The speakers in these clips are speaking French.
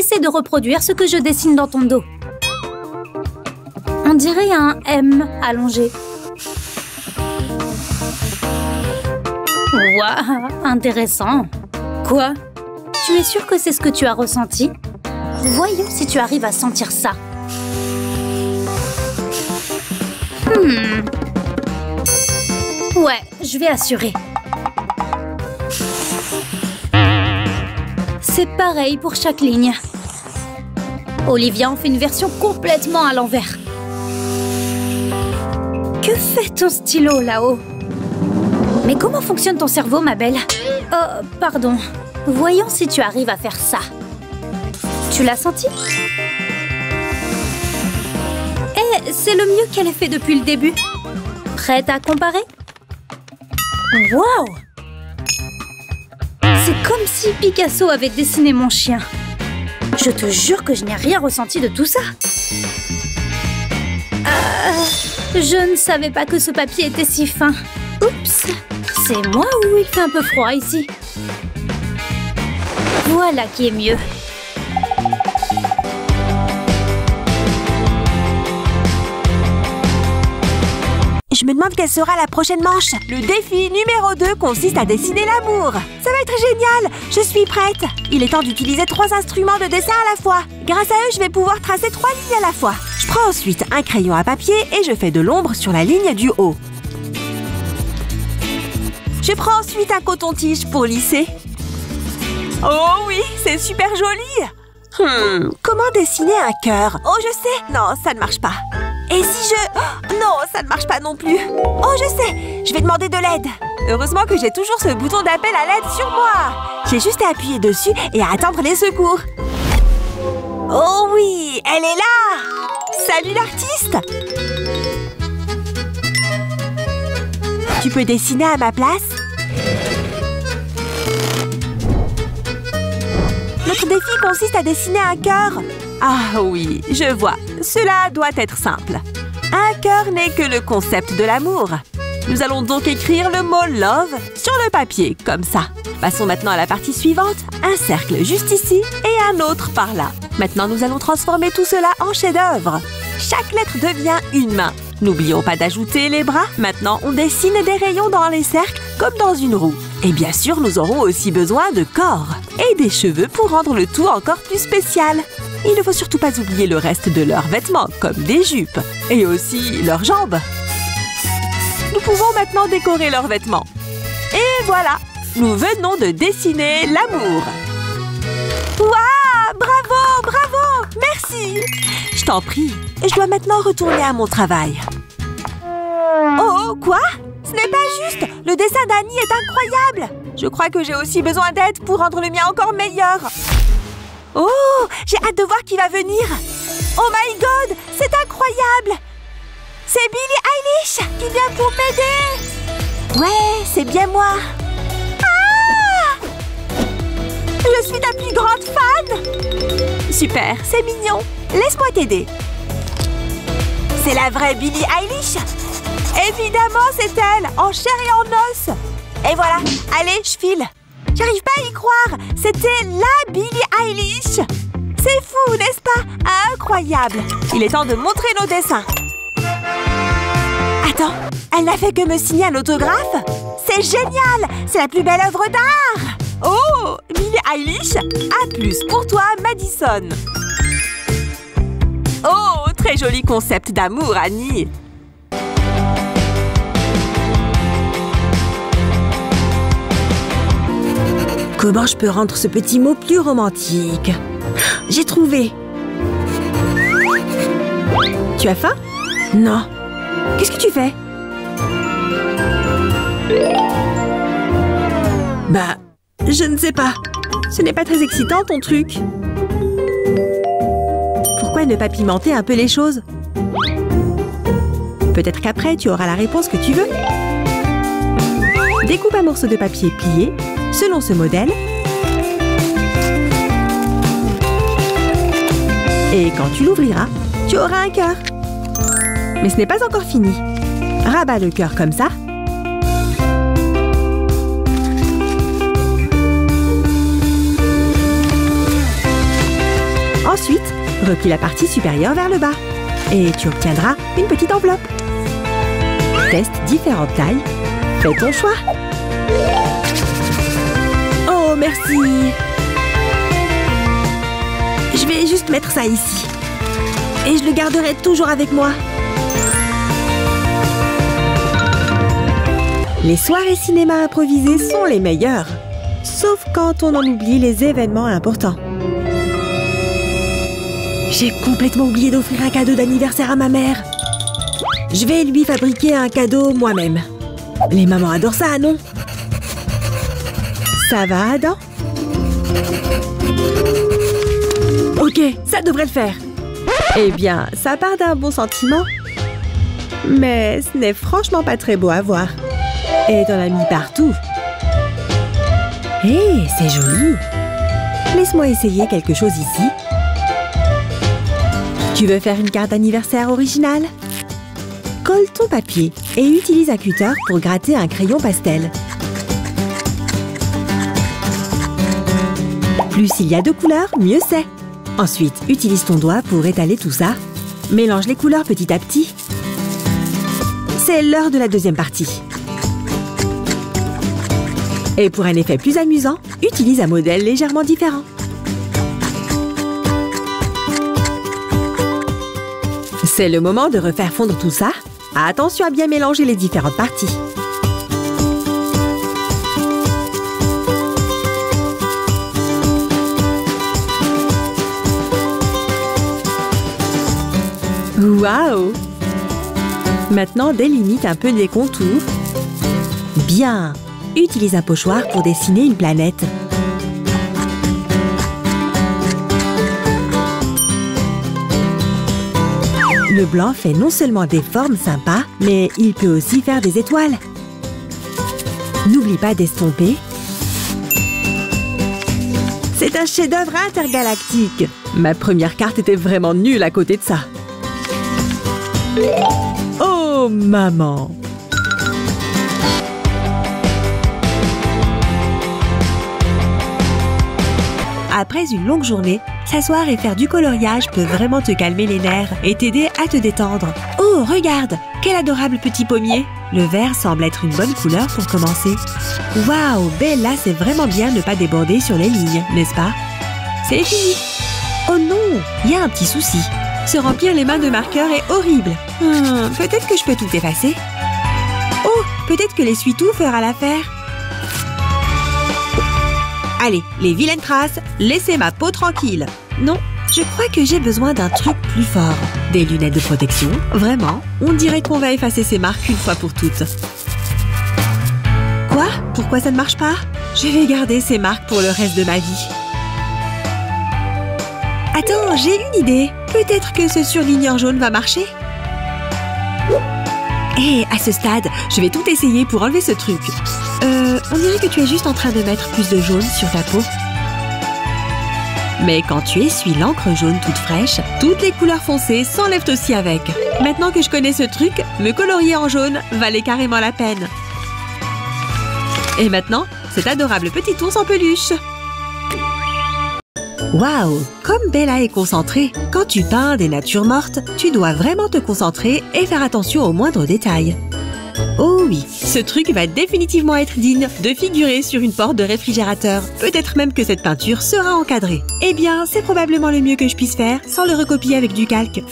essaie de reproduire ce que je dessine dans ton dos. On dirait un M allongé. Waouh, intéressant. Quoi? Tu es sûre que c'est ce que tu as ressenti? Voyons si tu arrives à sentir ça. Ouais, je vais assurer. C'est pareil pour chaque ligne. Olivia en fait une version complètement à l'envers. Que fait ton stylo là-haut? Mais comment fonctionne ton cerveau, ma belle? Oh, pardon. Voyons si tu arrives à faire ça. Tu l'as senti? Eh, c'est le mieux qu'elle ait fait depuis le début. Prête à comparer? Waouh! C'est comme si Picasso avait dessiné mon chien. Je te jure que je n'ai rien ressenti de tout ça. Je ne savais pas que ce papier était si fin. Oups! C'est moi ou il fait un peu froid ici? Voilà qui est mieux. Je me demande quelle sera la prochaine manche. Le défi numéro 2 consiste à dessiner l'amour. Ça va être génial. Je suis prête. Il est temps d'utiliser 3 instruments de dessin à la fois. Grâce à eux, je vais pouvoir tracer 3 lignes à la fois. Je prends ensuite un crayon à papier et je fais de l'ombre sur la ligne du haut. Je prends ensuite un coton-tige pour lisser. Oh oui, c'est super joli. Comment dessiner un cœur? Oh, je sais. Non, ça ne marche pas. Et si je... Oh, non, ça ne marche pas non plus. Oh, je sais. Je vais demander de l'aide. Heureusement que j'ai toujours ce bouton d'appel à l'aide sur moi. J'ai juste à appuyer dessus et à attendre les secours. Oh oui, elle est là. Salut l'artiste. Tu peux dessiner à ma place? Notre défi consiste à dessiner un cœur. Ah oui, je vois. Cela doit être simple. Un cœur n'est que le concept de l'amour. Nous allons donc écrire le mot « love » sur le papier, comme ça. Passons maintenant à la partie suivante. Un cercle juste ici et un autre par là. Maintenant, nous allons transformer tout cela en chef-d'œuvre. Chaque lettre devient une main. N'oublions pas d'ajouter les bras. Maintenant, on dessine des rayons dans les cercles, comme dans une roue. Et bien sûr, nous aurons aussi besoin de corps et des cheveux pour rendre le tout encore plus spécial. Il ne faut surtout pas oublier le reste de leurs vêtements, comme des jupes, et aussi leurs jambes. Nous pouvons maintenant décorer leurs vêtements. Et voilà, nous venons de dessiner l'amour. Waouh! Bravo, bravo! Merci! Je t'en prie, je dois maintenant retourner à mon travail. Oh, quoi? Ce n'est pas juste! Le dessin d'Annie est incroyable! Je crois que j'ai aussi besoin d'aide pour rendre le mien encore meilleur. Oh! J'ai hâte de voir qui va venir! Oh my god! C'est incroyable! C'est Billie Eilish qui vient pour m'aider! Ouais, c'est bien moi! Ah! Je suis ta plus grande fan! Super, c'est mignon! Laisse-moi t'aider! C'est la vraie Billie Eilish! Évidemment, c'est elle, en chair et en os! Et voilà, allez, je file! J'arrive pas à y croire! C'était la Billie Eilish! C'est fou, n'est-ce pas? Incroyable! Il est temps de montrer nos dessins! Attends, elle n'a fait que me signer un autographe? C'est génial! C'est la plus belle œuvre d'art! Oh! Billie Eilish, à plus pour toi, Madison! Oh, très joli concept d'amour, Annie! Comment je peux rendre ce petit mot plus romantique? J'ai trouvé! Tu as faim? Non. Qu'est-ce que tu fais? Bah, je ne sais pas. Ce n'est pas très excitant, ton truc. Pourquoi ne pas pimenter un peu les choses? Peut-être qu'après, tu auras la réponse que tu veux. Découpe un morceau de papier plié selon ce modèle. Et quand tu l'ouvriras, tu auras un cœur. Mais ce n'est pas encore fini. Rabats le cœur comme ça. Ensuite, replie la partie supérieure vers le bas. Et tu obtiendras une petite enveloppe. Teste différentes tailles. Fais ton choix. Oh, merci. Je vais juste mettre ça ici. Et je le garderai toujours avec moi. Les soirées cinéma improvisées sont les meilleures. Sauf quand on en oublie les événements importants. J'ai complètement oublié d'offrir un cadeau d'anniversaire à ma mère. Je vais lui fabriquer un cadeau moi-même. Les mamans adorent ça, non? Ça va, Adam? Ok, ça devrait le faire. Eh bien, ça part d'un bon sentiment. Mais ce n'est franchement pas très beau à voir. Et t'en as mis partout. Hé, c'est joli. Laisse-moi essayer quelque chose ici. Tu veux faire une carte d'anniversaire originale? Colle ton papier et utilise un cutter pour gratter un crayon pastel. Plus il y a de couleurs, mieux c'est. Ensuite, utilise ton doigt pour étaler tout ça. Mélange les couleurs petit à petit. C'est l'heure de la deuxième partie. Et pour un effet plus amusant, utilise un modèle légèrement différent. C'est le moment de refaire fondre tout ça. Attention à bien mélanger les différentes parties. Waouh! Maintenant, délimite un peu les contours. Bien! Utilise un pochoir pour dessiner une planète. Le blanc fait non seulement des formes sympas, mais il peut aussi faire des étoiles. N'oublie pas d'estomper. C'est un chef-d'œuvre intergalactique. Ma première carte était vraiment nulle à côté de ça. Oh, maman! Après une longue journée, s'asseoir et faire du coloriage peut vraiment te calmer les nerfs et t'aider à te détendre. Oh, regarde! Quel adorable petit pommier! Le vert semble être une bonne couleur pour commencer. Waouh! Bella, c'est vraiment bien de ne pas déborder sur les lignes, n'est-ce pas? C'est fini! Oh non! Il y a un petit souci. Se remplir les mains de marqueurs est horrible. Peut-être que je peux tout effacer. Oh! Peut-être que l'essuie-tout fera l'affaire. Allez, les vilaines traces, laissez ma peau tranquille. Non, je crois que j'ai besoin d'un truc plus fort. Des lunettes de protection, vraiment. On dirait qu'on va effacer ces marques une fois pour toutes. Quoi? Pourquoi ça ne marche pas? Je vais garder ces marques pour le reste de ma vie. Attends, j'ai une idée. Peut-être que ce surligneur jaune va marcher? Hé, à ce stade, je vais tout essayer pour enlever ce truc. On dirait que tu es juste en train de mettre plus de jaune sur ta peau. Mais quand tu essuies l'encre jaune toute fraîche, toutes les couleurs foncées s'enlèvent aussi avec. Maintenant que je connais ce truc, me colorier en jaune valait carrément la peine. Et maintenant, cet adorable petit ours en peluche. Waouh! Comme Bella est concentrée, quand tu peins des natures mortes, tu dois vraiment te concentrer et faire attention aux moindres détails. Oh oui, ce truc va définitivement être digne de figurer sur une porte de réfrigérateur. Peut-être même que cette peinture sera encadrée. Eh bien, c'est probablement le mieux que je puisse faire sans le recopier avec du calque.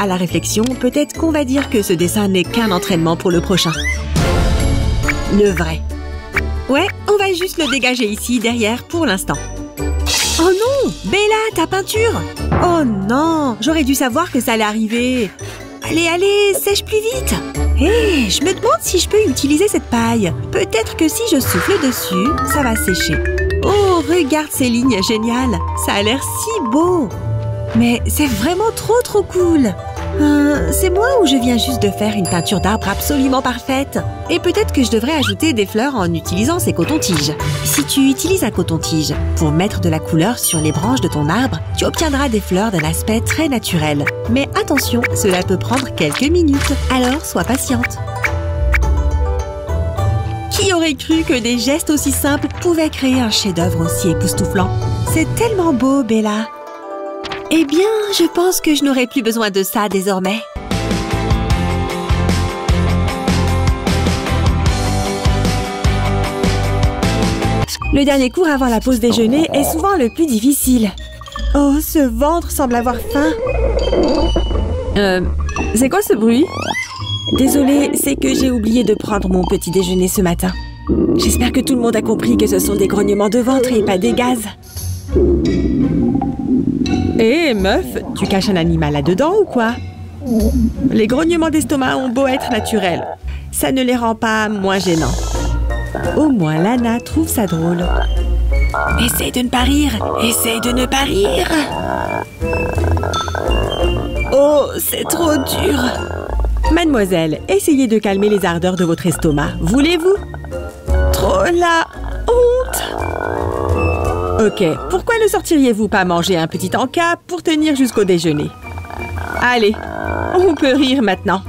À la réflexion, peut-être qu'on va dire que ce dessin n'est qu'un entraînement pour le prochain. Le vrai. Ouais, on va juste le dégager ici, derrière, pour l'instant. Oh non! Bella, ta peinture! Oh non! J'aurais dû savoir que ça allait arriver. Allez, allez, sèche plus vite! Hé, je me demande si je peux utiliser cette paille. Peut-être que si je souffle dessus, ça va sécher. Oh, regarde ces lignes géniales! Ça a l'air si beau! Mais c'est vraiment trop cool! C'est moi ou je viens juste de faire une peinture d'arbre absolument parfaite? Et peut-être que je devrais ajouter des fleurs en utilisant ces cotons-tiges. Si tu utilises un coton-tige pour mettre de la couleur sur les branches de ton arbre, tu obtiendras des fleurs d'un aspect très naturel. Mais attention, cela peut prendre quelques minutes, alors sois patiente. Qui aurait cru que des gestes aussi simples pouvaient créer un chef-d'œuvre aussi époustouflant? C'est tellement beau, Bella! Eh bien, je pense que je n'aurai plus besoin de ça désormais. Le dernier cours avant la pause déjeuner est souvent le plus difficile. Oh, ce ventre semble avoir faim. C'est quoi ce bruit? Désolée, c'est que j'ai oublié de prendre mon petit déjeuner ce matin. J'espère que tout le monde a compris que ce sont des grognements de ventre et pas des gaz. Hé, meuf, tu caches un animal là-dedans ou quoi? Les grognements d'estomac ont beau être naturels, ça ne les rend pas moins gênants. Au moins, Lana trouve ça drôle. Essaye de ne pas rire, essaye de ne pas rire. Oh, c'est trop dur. Mademoiselle, essayez de calmer les ardeurs de votre estomac. Voulez-vous? Trop la honte. Ok, pourquoi ne sortiriez-vous pas manger un petit encas pour tenir jusqu'au déjeuner? Allez, on peut rire maintenant.